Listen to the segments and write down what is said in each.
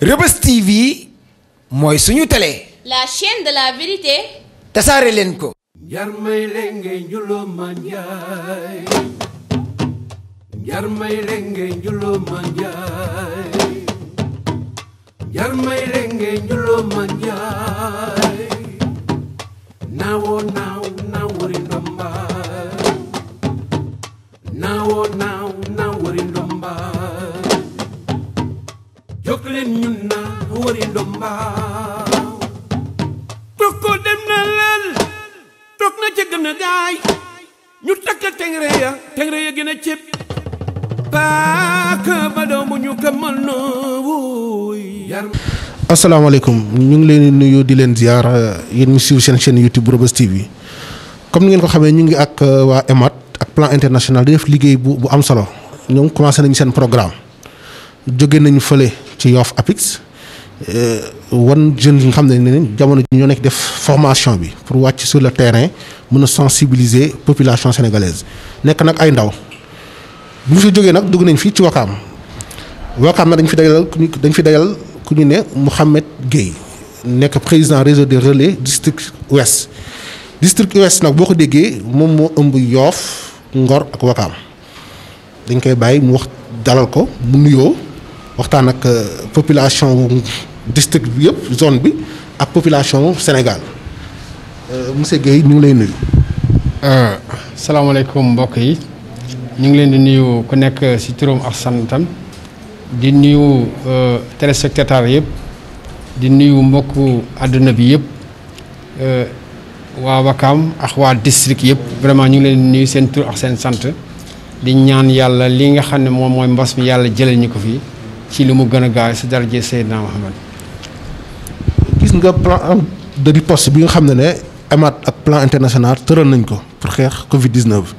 Reubeuss TV mooy suñu télé. La chaîne de la vérité. tasaare leen ko. Jarmay lenge njulo manjay. Jarmay lenge njulo manjay. Jarmay lenge njulo manjay. Nawo wori ndomba. Nawo wori ndomba. Joklen ñun na wori ndomba. Toko dem na lel. Tok na ci gëna gaay. Ñu takk tengre ya gëna cëp. asalaamaaleykum ñu ngi leen di nuyu di leen ziar yéen ñu suivre seen chaîne YouTube Reubeuss TV comme ni ngeen ko xamee ñu ngi ak waa EMAD ak plan international di def liggéey bu am solo ñoom commencé nañu seen programme jóge nañu fële ci Yoff APIX wan jeunes yi nga xam ne jamono ji ñoo nekk def formation bi pour wàcc sur le terrain mën a sensibiliser population sénégalaise nekk nag ay ndaw. bu ñu fi jógee nag dugg nañ fii ci Wakaam nag dañ fi dajal ku ñu ne Mouhamed Gueye nekk président réseau des relais district ouest nag boo ko déggee moom moo ëmb Yoff Ngor ak Wakaam dañ koy bàyyi mu wax dalal ko mu nuyoo waxtaan ak population district bi yëpp zone bi ak population Sénégal monsieur Gueye ñu ngi lay nuyu. salaamaaleykum mbokk yi. ñu ngi leen di nuyu ku nekk ci turam ak santam di nuyu téléspectateurs yëpp di nuyu mbokku àdduna bi yëpp waa Wakaam ak waa district yëpp vraiment ñu ngi leen di nuyu seen tur ak seen sant di ñaan yàlla li nga xam ne moom mooy mbas mi yàlla jëlee ñu ko fi ci li mu gën a gaaw ci daraja Seydina Muhammad. gis nga plan de riposte bi nga xam ne EMAD ak plan international tëral nañ ko pour xeex Covid 19.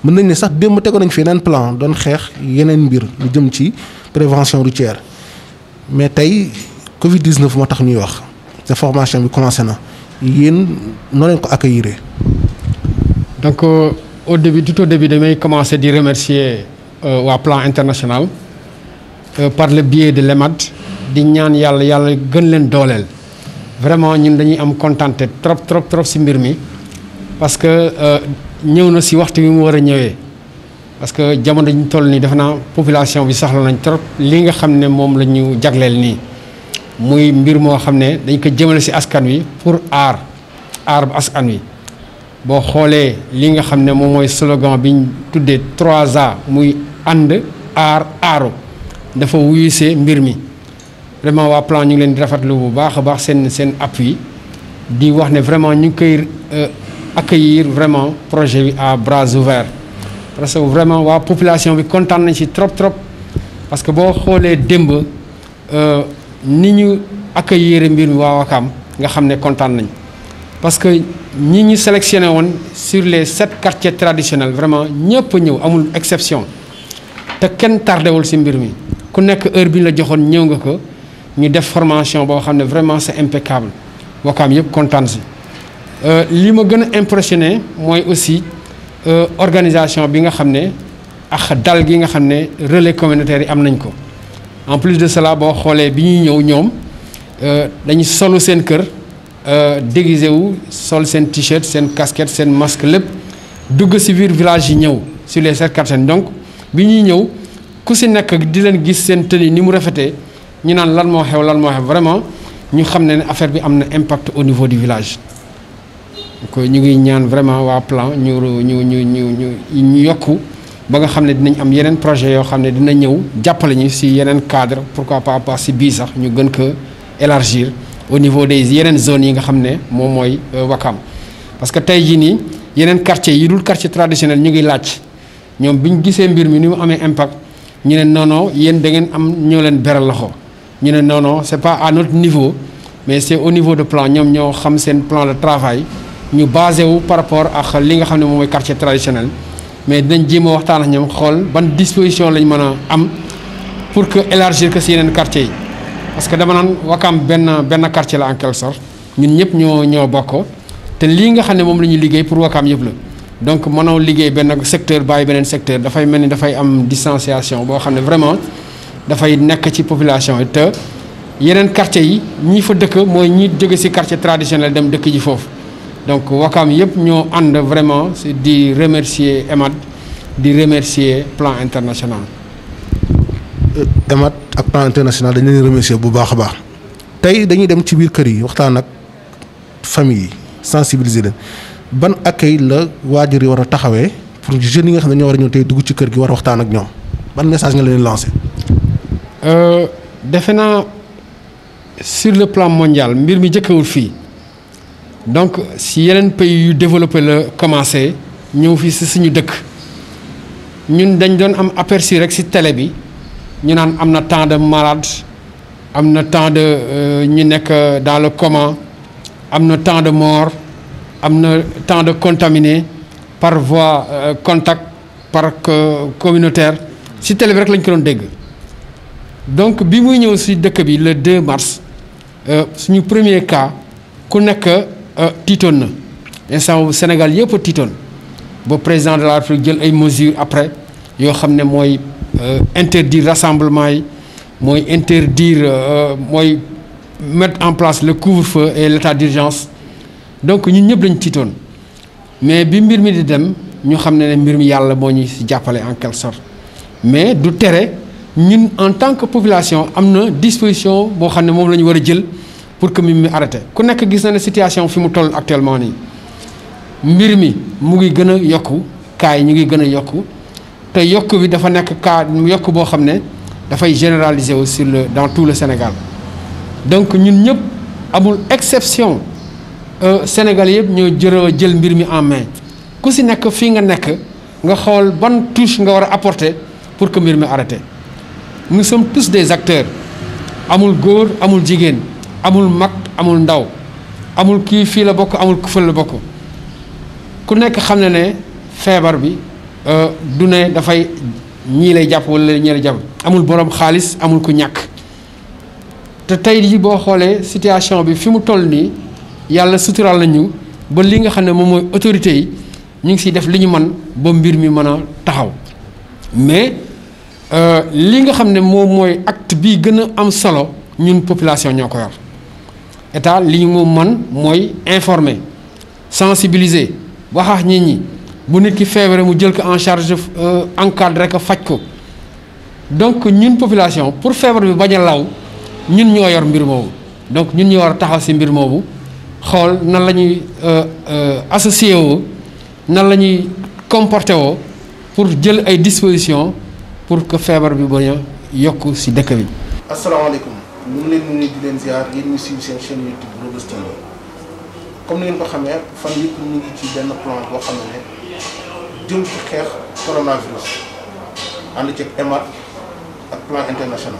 mën nañ ne sax démb tegoon nañ fi yeneen plan doon xeex yeneen mbir lu jëm ci prévention routière mais tey Covid 19 moo tax ñuy wax te formation bi commencé na yéen noo leen ko accueillir. donc tout au début damay commencer di remercier waa plan international par le biais de l'EMAD di ñaan yàlla gën leen dooleel vraiment ñun dañuy am contenté trop ci mbir mi parce que. ñëw na ci waxtu bi mu war a ñëwee parce que jamono ñu toll nii defe naa population bi soxla nañ trop li nga xam ne moom la ñu jagleel nii muy mbir moo xam ne dañ ko jëmale ci askan wi pour aar askan wi boo xoolee li nga xam ne moom mooy slogan bi ñu tuddee 3A muy ànd aaru dafa wuyusee mbir mi vraiment waa plan ñu ngi leen di rafetlu bu baax a baax seen appui di wax ne vraiment ñu ngi koy accueillir vraiment projet bi à bras ouverts parce que vraiment waa population bi kontaan nañ ci trop parce que boo xoolee démb ni ñu accueillir mbir mi waa Wakaam nga xam ne kontaan nañ parce que ñi ñu sélectionné woon sur les 7 quartiers traditionnels vraiment ñëpp ñëw amul exception te kenn tardewul ci mbir mi ku nekk heure bi ñu la joxoon ñëw nga ko ñu def formation boo xam ne vraiment c'est impeccable Wakaam yëpp kontaan ci. li ma gën a impressionné mooy aussi organisation bi nga xam ne ak dal gi nga xam ne relais communautaire yi am nañ ko en plus de cela boo xoolee bi ñuy ñëw ñoom dañu solu seen kër déguisé wu sol seen t-shirt seen casquette seen masque lépp dugg ci biir village yi ñëw sur les 7 quartiers donc bi ñuy ñëw ku ci nekk di leen gis seen tenue ni mu rafetee ñu naan lan moo xew vraiment ñu xam ne affaire bi am na impact au niveau du village. donc ñu ngi ñaan vraiment waa plan ñu yokku ba nga xam ne dinañ am yeneen projet yoo xam ne dina ñëw jàppale ñu ci yeneen cadre pourquoi pas ci bii sax ñu gën ko élargir au niveau des yeneen zones yi nga xam ne moom mooy Wakaam parce que tey jii nii yeneen quartier yi dul quartier traditionnel ñu ngi laaj ñoom bi ñu gisee mbir mi ni mu amee impact ñu ne non yéen da ngeen am ñoo leen beral loxo ñu ne non c'est pas à notre niveau mais c'est au niveau de plan ñoom ñoo xam seen plan de travail ñu basé wu par rapport ak li nga xam ne moom mooy quartier traditionnel mais dinañ jéem a waxtaan ak ñoom xool ban disposition lañ mën a am pour que élargir que ci yeneen quartier yi parce que dama naan Wakaam benn quartier la en quelque sorte ñun ñëpp ñoo bokk te lii nga xam ne moom la ñuy liggéey pour Wakaam yëpp la donc mënoo liggéey benn secteur bàyyi beneen secteur dafay mel ni dafay am distanciation boo xam ne vraiment dafay nekk ci population yi te yeneen quartier yi ñi fa dëkk mooy ñi jóge ci quartier traditionnel dem dëkk ji foofu donc Wakaam yëpp ñoo ànd vraiment di remercier EMAD di remercier Plan International. EMAD ak Plan International dañ leen remercier bu baax a baax tey dañuy dem ci biir kër yi waxtaan ak famille yi sensibiliser leen ban accueil la waajur yi war a taxawee pour jeunes yi nga xam ne ñoo war a ñëw tey dugg ci kër gi war a waxtaan ak ñoom ban message nga leen lancé. defe naa sur le plan mondial mbir mi jëkkewul fii donc si yeneen pays yu développé la commencé ñëw fii si suñu dëkk ñun dañ doon am aperçu rek si télé bi ñu naan am na tant de malades am na tant de ñu nekk dans le coma am na tant de morts am na tant de contaminés par voie contact par communautaire si télé bi rek lañ ko doon dégg donc bi muy ñëw si dëkk bi le 2 mars suñu premier cas ku nekk tiitoon na instant boobu Sénégal yëpp a tiitoon ba président de la République jël ay mesures après yoo xam ne mooy interdire rassemblement yi mooy interdire mooy mettre en place le couvre-feu et l'état d'urgence donc ñun ñëpp lañ tiitoon mais bi mbir mi di dem ñu xam ne mbir mi yàlla moo ñu si jàppale en quelque sorte mais du tere ñun en tant que population am na disposition boo xam ne moom la ñu war a jël pour que mbir mi arrêté ku nekk gis na ne situation fi mu toll actuellement nii mbir mi mu ngi gën a yokku cas yi ñu ngi gën a yokku te yokku bi dafa nekk cas yokku boo xam ne dafay généraliser wu sur le dans tout le Sénégal donc ñun ñëpp amul exception Sénégal yëpp ñoo jël mbir mi en main ku si nekk fii nga nekk nga xool ban touche nga war a apporter pour que mbir mi arrêté nous sommes tous des acteurs amul góor amul jigéen amul mag amul ndaw amul kii fii la bokk amul ku fël la bokk ku nekk xam ne ne feebar bi du ne dafay ñii lay jàpp wala ñii lay jàpp amul borom xaalis amul ku ñàkk te tey jii boo xoolee situation bi fi mu toll nii yàlla suturaal nañu ba li nga xam ne moom mooy autorités yi ñu ngi siy def li ñu mën ba mbir mi mën a taxaw mais li nga xam ne moom mooy acte bi gën a am solo ñun population ñoo ko yor état li ñu moom man mooy informer sensibiliser waxaax nit ñi bu nit ki feebare mu jël ko en charge encadré ko faj ko donc ñun population pour feebar bi bañ a law ñun ñoo yor mbir moomu donc ñun ñoo war a taxaw si mbir moomu xool nan la ñuy associé woo nan la ñuy comporté woo pour jël ay dispositions pour que feebar bi bañ a yokk si dëkk bi. asalaamaaleykum ñu ngi leen di nuyu di leen ziar yéen ñu suivre seen chaîne YouTube Rebeuss TV comme ni ngeen ko xamee fan yëpp ñu ngi ci benn plan boo xam ne jëm ci xeex coronavirus ànd ceeg EMAD ak Plan International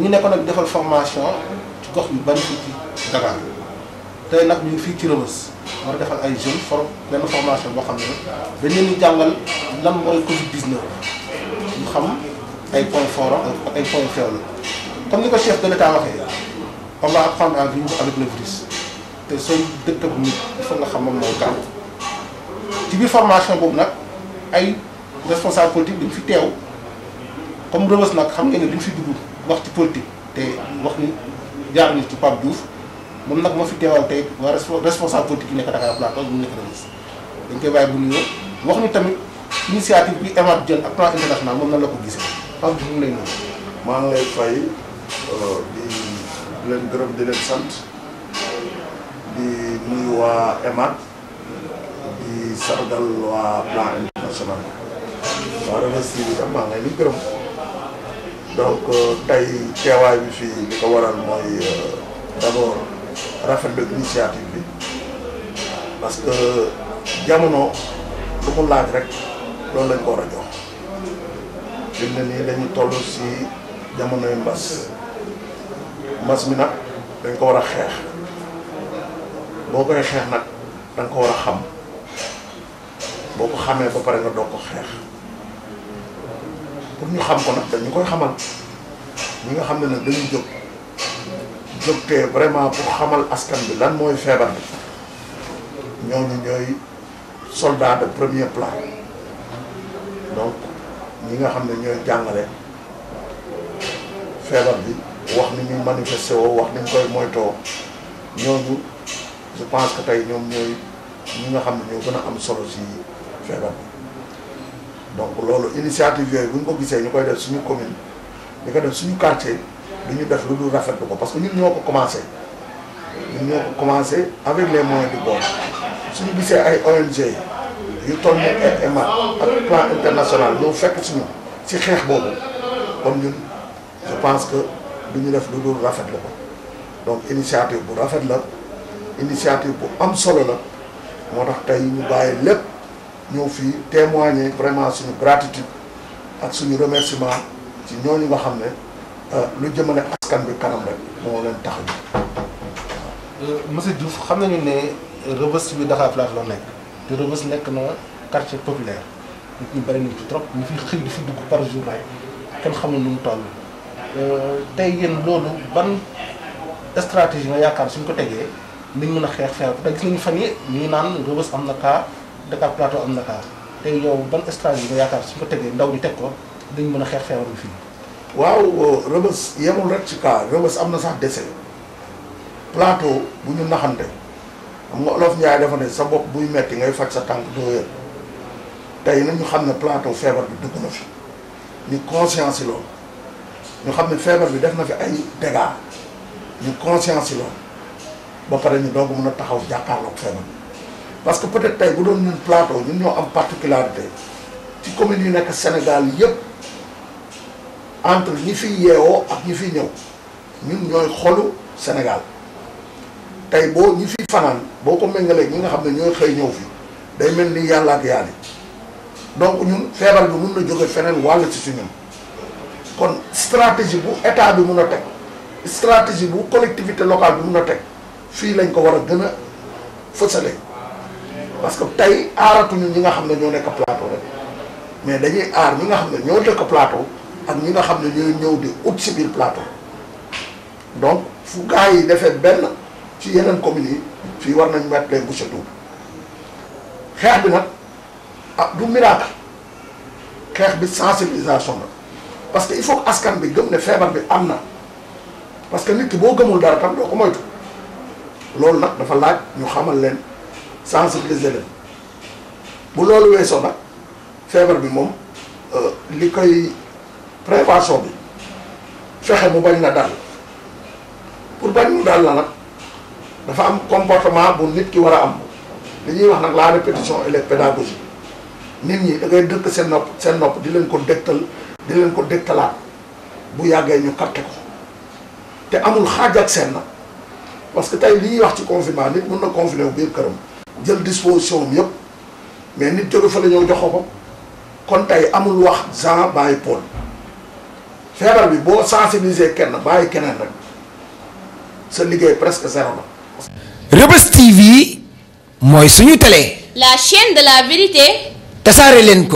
ñu nekkoon nag defal formation ci gox yu bari fii ci Dakar tey nag ñu ngi fii ci Rebeuss war a defal ay jeunes benn formation boo xam ne dañ leen di jàngal lan mooy Covid-19 ñu xam ay points forts ak ay points faibles comme ni ko chef de l'État waxee on va apprendre à vivre avec le virus te sooy dëkk ak nit il faut nga xam moom mooy gaaw ci biir formation boobu nag ay responsable politique dañ fi teew comme Rebeuss nag xam ngeen ne dañ fi dugg wax ci politique te wax ni jaar ni ci Pape Diouf moom nag moo fi teewal tey waa responsable politique yi nekk Dakar Plateau ñu nekk Rebeuss dañ koy bàyyi bu nuyoo wax ni tamit initiative bi EMAD jël ak Plan International moom nan la ko gisee Pape Diouf mu ngi lay nuyu. maa ngi lay fay di leen gërëm di leen sant di nuyu waa EMAD di sargal waa Plan International waa Rebeuss TV tam maa ngi leen di gërëm donc tey teewaay bi fii li ko waral mooy d'abord rafetlu initiative bi parce que jamono lu mu laaj rek loolu lañ ko war a jox fi mu ne nii dañu toll si jamonoy mbas mi nag dañ ko war a xeex boo koy xeex nag danga ko war a xam boo ko xamee ba pare nga doog ko xeex pour ñu xam ko nag dañu koy xamal ñi nga xam ne nag dañuy jógtee vraiment pour xamal askan bi lan mooy feebar bi ñooñu ñooy soldat de premier plan donc ñi nga xam ne ñooy jàngale feebar bi wax ni ñuy manifesté woo wax ni ñu koy moytoo ñooñu je pense que tey ñoom ñooy ñi nga xam ne ñoo gën a am solo si feebar bi donc loolu initiative yooyu bu ñu ko gisee ñu koy def suñu commune di ko def suñu quartier du ñu def lu dul rafetlu ko parce que ñun ñoo ko commencé avec les moyens du bord suñu gisee ay ONG yu toll ni EMAD ak plan international ñoo fekk suñu si xeex boobu comme ñun je pense que du ñu def lu dul rafetlu ko donc initiative bu rafet la initiative bu am solo la moo tax tey ñu bàyyi lépp ñëw fii témoigner vraiment suñu gratitude ak suñu remerciement ci ñooñu nga xam ne lu jëmale askan bi kanam rek moo leen tax monsieur Diouf xam nañu ne Rebeuss bi Dakar Plateau la nekk te Rebeuss nekk na quartier populaire nit ñi bari nañ ci trop ñu fi xëy di fi dugg par jour rek kenn xamul nu mu toll tey yéen loolu ban stratégie nga yaakaar suñ ko tegee niñ mën a xeex feebar te gis nañu fan yi ñuy naan Rebeuss am na cas Dakar Plateau am na cas tey yow ban stratégie nga yaakaar suñ ko tegee ndaw ñu teg ko dañ mën a xeex feebar bi fii. waaw Rebeuss yemul rek ci cas Rebeuss am na sax décès Plateau bu ñu naxante xam nga Olof Njaay dafa ne sa bopp buy metti ngay faj sa tànk doo wér tey nañu xam ne Plateau feebar bi dugg na fi ñu conscience yi loolu ñu xam ne feebar bi def na fi ay dégâts ñu conscience yi loolu ba pare ñu doog mën a taxaw jàkkaarloog feebar bi parce que peut-être tey bu doon ñun Plateau ñun ñoo am particularité ci communes yu nekk Sénégal yépp entre ñi fi yeewoo ak ñi fi ñëw ñun ñooy xolu Sénégal tey boo ñi fi fanaan boo ko méngalee ñi nga xam ne ñooy xëy ñëw fi day mel ni yàlla ak yàlla donc ñun feebar bi mun na jóge feneen wàll ci si ñun kon stratégie bu état bi mun a teg stratégie bu collectivité locale bi mun a teg fii lañ ko war a gën a fësale parce que tey aaratuñu ñi nga xam ne ñoo nekk Plateau rek mais dañuy aar ñi nga xam ne ñoo dëkk Plateau ak ñi nga xam ne ñooy ñëw di ut si biir Plateau donc fu gars yi defee benn ci yeneen communes yi fii war nañ mettre les bouchées doubles xeex bi nag ah du miracle xeex bi sensibilisation la parce que il faut que askan bi gëm ne feebar bi am na parce que nit ki boo gëmul dara tam doo ko moytu loolu nag dafa laaj ñu xamal leen sensibiliser leen bu loolu weesoo nag feebar bi moom li koy prévention bi fexe mu bañ na dal pour bañ mu dal la nag dafa am comportement bu nit ki war a am li ñuy wax nag la répétition et la pédagogie nit ñi da ngay dëkk seen nopp di leen ko dégtalaat bu yàggee ñu capté ko te amul xaaj ak seen na parce que tey li ñuy wax ci confinement nit mun na confiné wu biir këram jël disposition am yëpp mais nit jóge fa la ñëw jox ko kon tey amul wax Jean bàyyi Paul feebar bi boo sensibiliser kenn bàyyi keneen rek sa liggéey presque zéro la. Rebeuss TV mooy suñu télé. La chaîne de la vérité. tasaare leen ko.